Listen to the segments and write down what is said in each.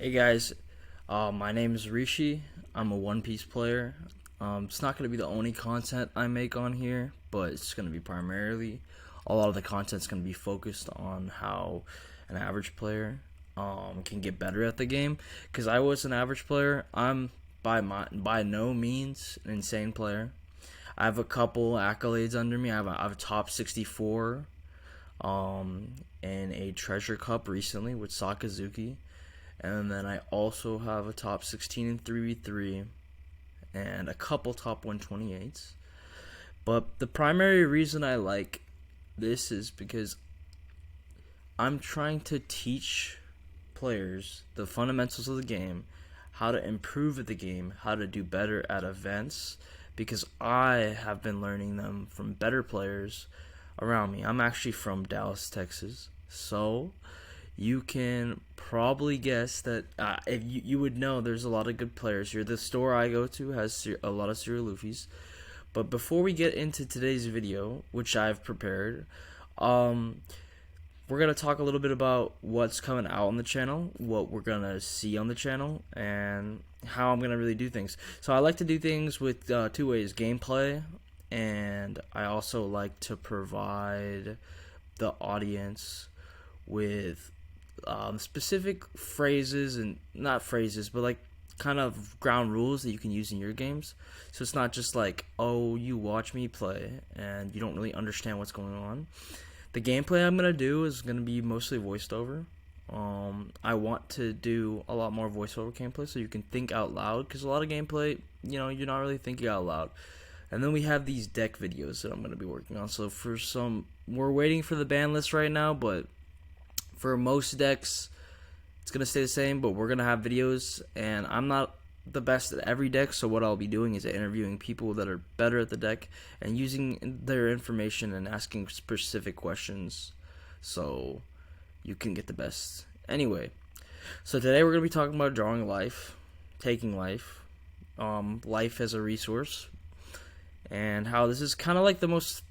Hey guys, my name is Rishi. I'm a One Piece player. It's not going to be the only content I make on here, but it's going to be primarily a lot of the content's going to be focused on how an average player can get better at the game. Because I was an average player, I'm by no means an insane player. I have a couple accolades under me. I have a top 64 in a treasure cup recently with Sakazuki. And then I also have a top 16 in 3v3 and a couple top 128s. But the primary reason I like this is because I'm trying to teach players the fundamentals of the game, how to improve at the game, how to do better at events, because I have been learning them from better players around me. I'm actually from Dallas, Texas, so you can probably guess that if you would know there's a lot of good players here. The store I go to has a lot of Serial Luffy's. But before we get into today's video, which I've prepared, we're going to talk a little bit about what's coming out on the channel, what we're going to see on the channel, and how I'm going to really do things. So I like to do things with two ways: gameplay, and I also like to provide the audience with specific phrases, and not phrases, but like kind of ground rules that you can use in your games. So it's not just like, oh, you watch me play and you don't really understand what's going on. The gameplay I'm gonna do is gonna be mostly voiced over. I want to do a lot more voiceover gameplay so you can think out loud, because a lot of gameplay, you're not really thinking out loud. And then we have these deck videos that I'm gonna be working on. So we're waiting for the ban list right now, but for most decks, it's going to stay the same, but we're going to have videos, and I'm not the best at every deck, so what I'll be doing is interviewing people that are better at the deck and using their information and asking specific questions so you can get the best. Anyway, so today we're going to be talking about drawing life, taking life, life as a resource, and how this is kind of like the most,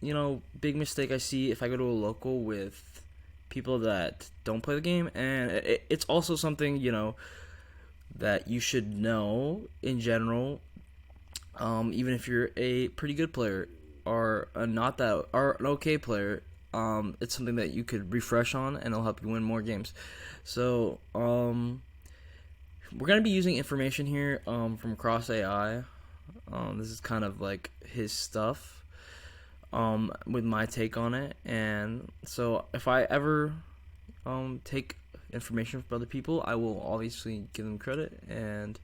big mistake I see if I go to a local with people that don't play the game. And it's also something that you should know in general, even if you're a pretty good player or not that, or an okay player. It's something that you could refresh on and it'll help you win more games. So we're gonna be using information here from Cross AI. This is kind of like his stuff, with my take on it. And so if I ever take information from other people, I will obviously give them credit. And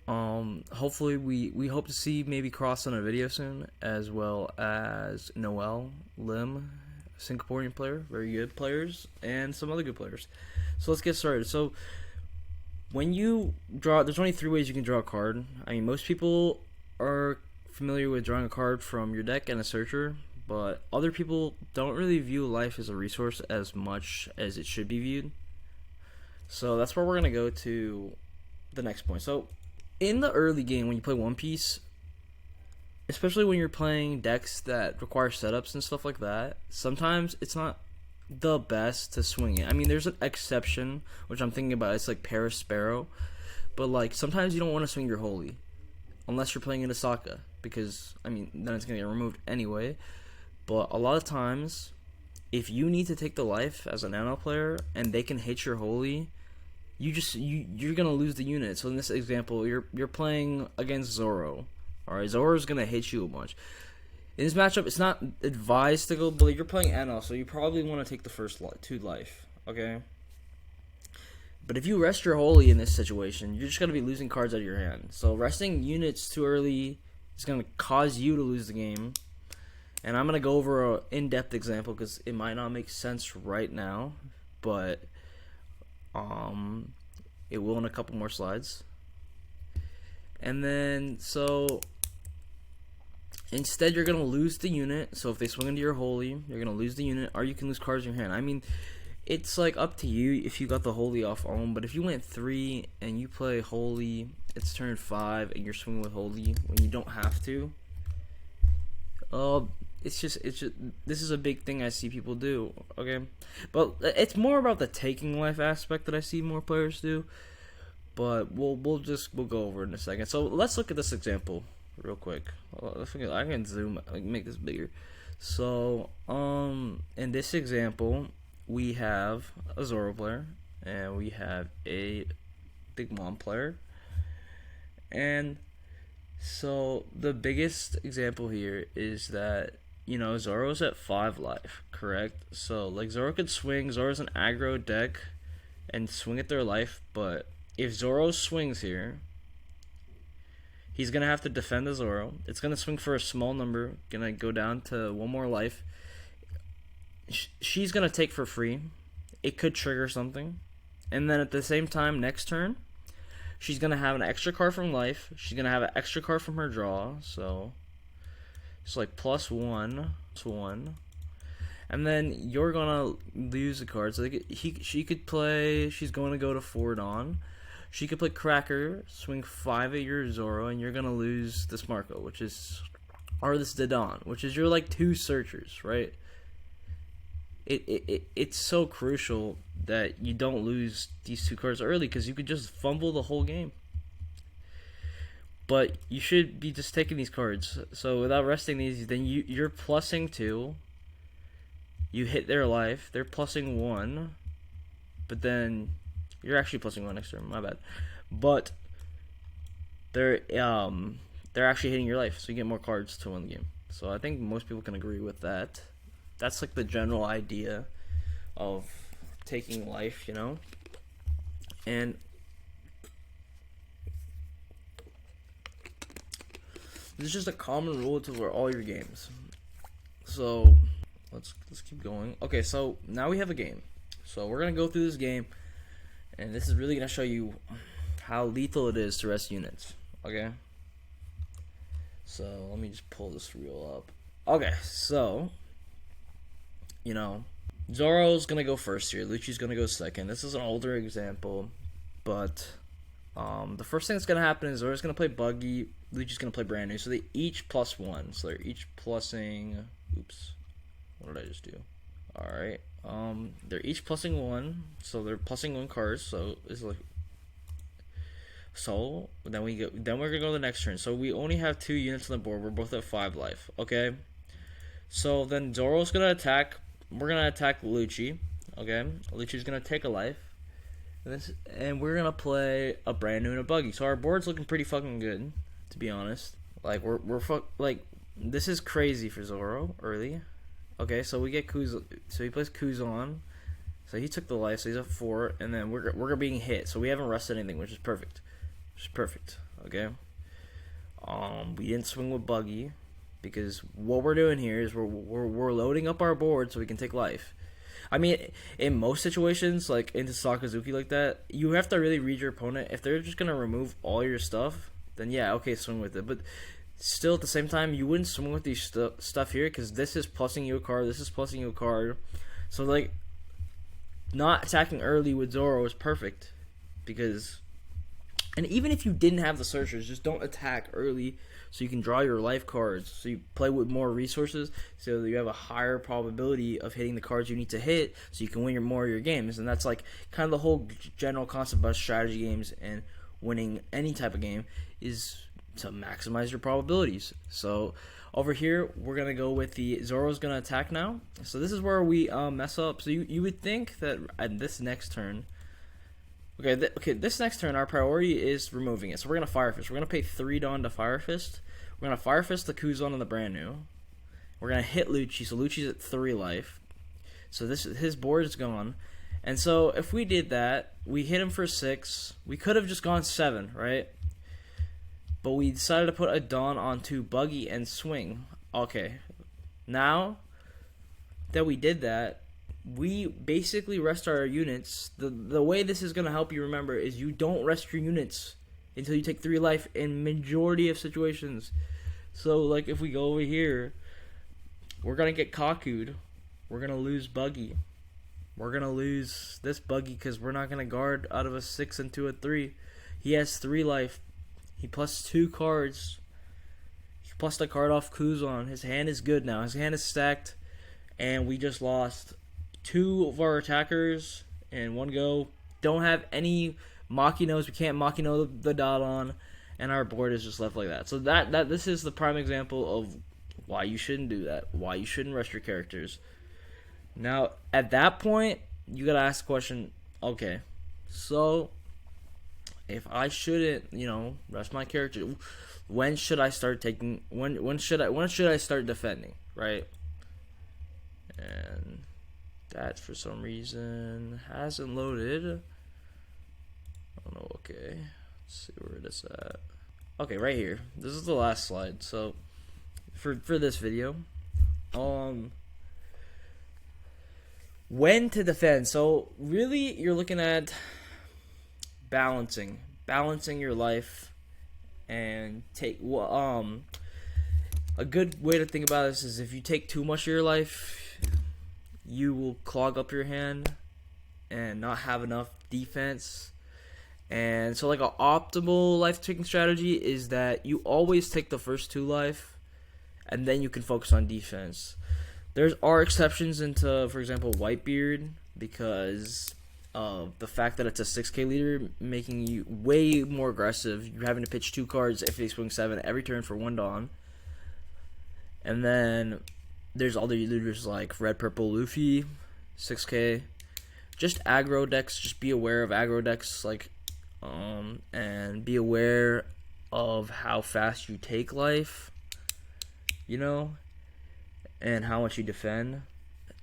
hopefully we hope to see maybe Cross on a video soon, as well as Noel Lim, Singaporean player, very good players, and some other good players. So let's get started. So when you draw, there's only 3 ways you can draw a card. I mean, most people are familiar with drawing a card from your deck and a searcher, but other people don't really view life as a resource as much as it should be viewed. So that's where we're going to go to the next point. So in the early game, when you play One Piece, especially when you're playing decks that require setups and stuff like that, sometimes it's not the best to swing it. I mean, there's an exception, which I'm thinking about. It's like Paris Sparrow, but like sometimes you don't want to swing your Holy unless you're playing in Asaka, because I mean then it's gonna get removed anyway. But a lot of times, if you need to take the life as an NL player and they can hit your Holy, you're gonna lose the unit. So in this example, you're playing against Zoro. Alright, Zoro's gonna hit you a bunch. In this matchup, it's not advised to go, but you're playing NL, so you probably want to take the first 2 life. Okay. But if you rest your Holy in this situation, you're just going to be losing cards out of your hand. So resting units too early is going to cause you to lose the game. And I'm going to go over an in-depth example because it might not make sense right now, but it will in a couple more slides. And then, so instead you're going to lose the unit. So if they swing into your Holy, you're going to lose the unit, or you can lose cards in your hand. I mean, it's like up to you if you got the Holy off own, but if you went 3 and you play Holy, it's turn 5 and you're swinging with Holy when you don't have to, it's just this is a big thing I see people do. Okay, but it's more about the taking life aspect that I see more players do. But we'll go over it in a second. So let's look at this example real quick. I can zoom, like, make this bigger. So in this example, we have a Zoro player and we have a Big Mom player, and so the biggest example here is that, Zoro's at 5 life, correct? So like Zoro could swing. Zoro's an aggro deck and swing at their life, but if Zoro swings here, he's gonna have to defend the Zoro. It's gonna swing for a small number, gonna go down to 1 more life. She's gonna take for free. It could trigger something, and then at the same time, next turn, she's gonna have an extra card from life. She's gonna have an extra card from her draw. So it's like +1 to 1, and then you're gonna lose the card. So she could play. She's going to go to 4 Dawn. She could play Cracker, swing 5 at your Zoro, and you're gonna lose this Marco, or this Dadan, which is your like 2 searchers, right? It's so crucial that you don't lose these 2 cards early, because you could just fumble the whole game. But you should be just taking these cards. So without resting these, then you're plussing 2. You hit their life. They're plussing 1, but then you're actually plussing 1 next turn. My bad. But they're actually hitting your life, so you get more cards to win the game. So I think most people can agree with that. That's like the general idea of taking life, and this is just a common rule for all your games. So let's keep going. Okay, so now we have a game. So we're gonna go through this game, and this is really gonna show you how lethal it is to rest units. Okay. So let me just pull this reel up. Okay, so Zoro's gonna go first here. Lucci's gonna go second. This is an older example, but the first thing that's gonna happen is Zoro's gonna play Buggy. Lucci's gonna play brand new. So they each +1. So they're each plussing. Oops, what did I just do? All right. They're each plussing 1. So they're plussing 1 cards. So it's like. So then we're gonna go to the next turn. So we only have 2 units on the board. We're both at 5 life. Okay. So then Zoro's gonna attack. We're gonna attack Lucci. Okay. Lucci's gonna take a life. And we're gonna play a brand new and a Buggy. So our board's looking pretty fucking good, to be honest. Like like this is crazy for Zoro early. Okay, so we get Kuz. So he plays Kuzan. So he took the life. So he's at 4, and then we're being hit. So we haven't rested anything, which is perfect. Okay. We didn't swing with Buggy, because what we're doing here is we're loading up our board so we can take life. I mean, in most situations, like into Sakazuki like that, you have to really read your opponent. If they're just gonna remove all your stuff, then yeah, okay, swing with it. But still, at the same time, you wouldn't swing with these stuff here, because this is plussing you a card. This is plussing you a card. So like, not attacking early with Zoro is perfect, because. And even if you didn't have the searchers, just don't attack early so you can draw your life cards. So you play with more resources so that you have a higher probability of hitting the cards you need to hit so you can win more of your games. And that's like kind of the whole general concept about strategy games and winning any type of game is to maximize your probabilities. So over here, we're going to go with the Zoro's going to attack now. So this is where we mess up. So you would think that at this next turn, Okay, this next turn, our priority is removing it. So we're going to Fire Fist. We're going to pay 3 Dawn to Fire Fist. We're going to Fire Fist the Kuzan and the brand new. We're going to hit Lucci. So Lucci's at 3 life. So his board is gone. And so if we did that, we hit him for 6. We could have just gone 7, right? But we decided to put a Dawn onto Buggy and swing. Okay. Now that we did that, we basically rest our units. The way this is going to help you remember is you don't rest your units until you take 3 life in majority of situations. So like if we go over here, we're going to get Kaku'd. We're going to lose Buggy. We're going to lose this Buggy because we're not going to guard out of a 6 into a 3. He has 3 life. He plus 2 cards. plus the card off Kuzan. His hand is good now. His hand is stacked, and we just lost 2 of our attackers in one go. Don't have any Makinos. We can't Makino the dot on, and our board is just left like that. So this is the prime example of why you shouldn't do that. Why you shouldn't rush your characters. Now, at that point, you gotta ask the question, okay, so if I shouldn't, rush my character, when should I start taking? When should I start defending? Right? And that for some reason hasn't loaded. I don't know. Okay, let's see where it is at. Okay, right here. This is the last slide. So for this video, when to defend. So really, you're looking at balancing your life, and a good way to think about this is if you take too much of your life, you will clog up your hand and not have enough defense. And so like an optimal life taking strategy is that you always take the first 2 life and then you can focus on defense. There are exceptions into, for example, Whitebeard, because of the fact that it's a 6k leader, making you way more aggressive. You're having to pitch 2 cards if they swing 7 every turn for 1 Dawn. And then there's other leaders like Red Purple Luffy, 6k. Just aggro decks, just be aware of aggro decks, and be aware of how fast you take life, and how much you defend.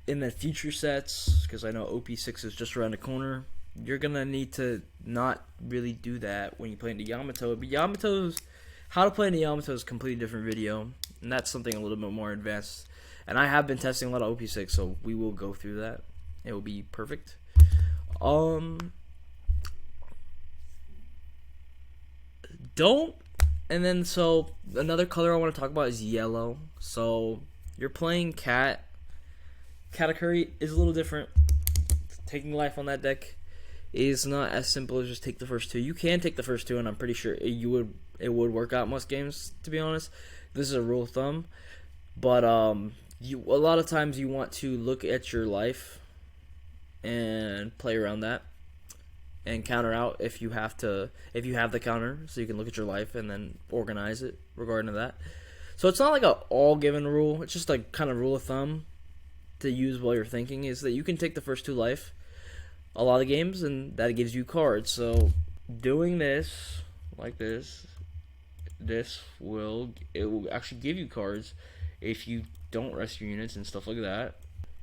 In the future sets, because I know OP6 is just around the corner, you're gonna need to not really do that when you play into Yamato. But how to play into Yamato is a completely different video, and that's something a little bit more advanced. And I have been testing a lot of OP6, so we will go through that. It will be perfect. So another color I want to talk about is yellow. So you're playing Cat. Katakuri is a little different. Taking life on that deck is not as simple as just take the first 2. You can take the first 2, and I'm pretty sure it would work out most games, to be honest. This is a rule of thumb. But a lot of times you want to look at your life and play around that and counter out if you have the counter, so you can look at your life and then organize it regarding to that. So it's not like a all given rule. It's just like kind of rule of thumb to use while you're thinking, is that you can take the first 2 life a lot of games, and that gives you cards. So doing this like this will actually give you cards if you don't rest your units and stuff like that.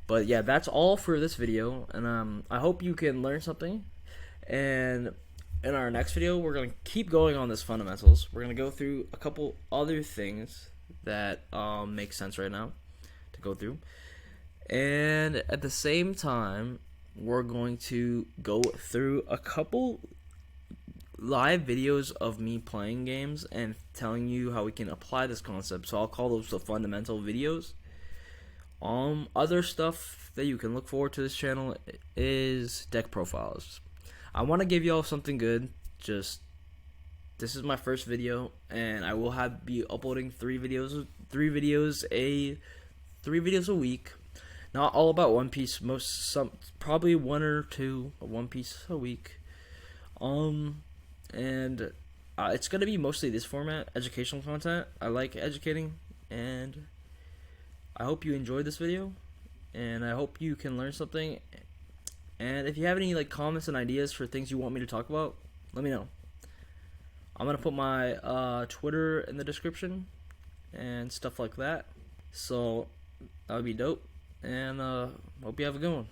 But yeah, that's all for this video, and I hope you can learn something. And in our next video, we're going to keep going on this fundamentals. We're going to go through a couple other things that make sense right now to go through. And at the same time, we're going to go through a couple live videos of me playing games and telling you how we can apply this concept. So I'll call those the fundamental videos. Other stuff that you can look forward to this channel is deck profiles. I want to give y'all something good. This is my first video, and I will be uploading 3 videos a week. Not all about One Piece. Probably 1 or 2 of One Piece a week. And it's gonna be mostly this format, educational content. I like educating, and I hope you enjoyed this video, and I hope you can learn something. And if you have any comments and ideas for things you want me to talk about, let me know. I'm gonna put my Twitter in the description and stuff like that. So that would be dope. And hope you have a good one.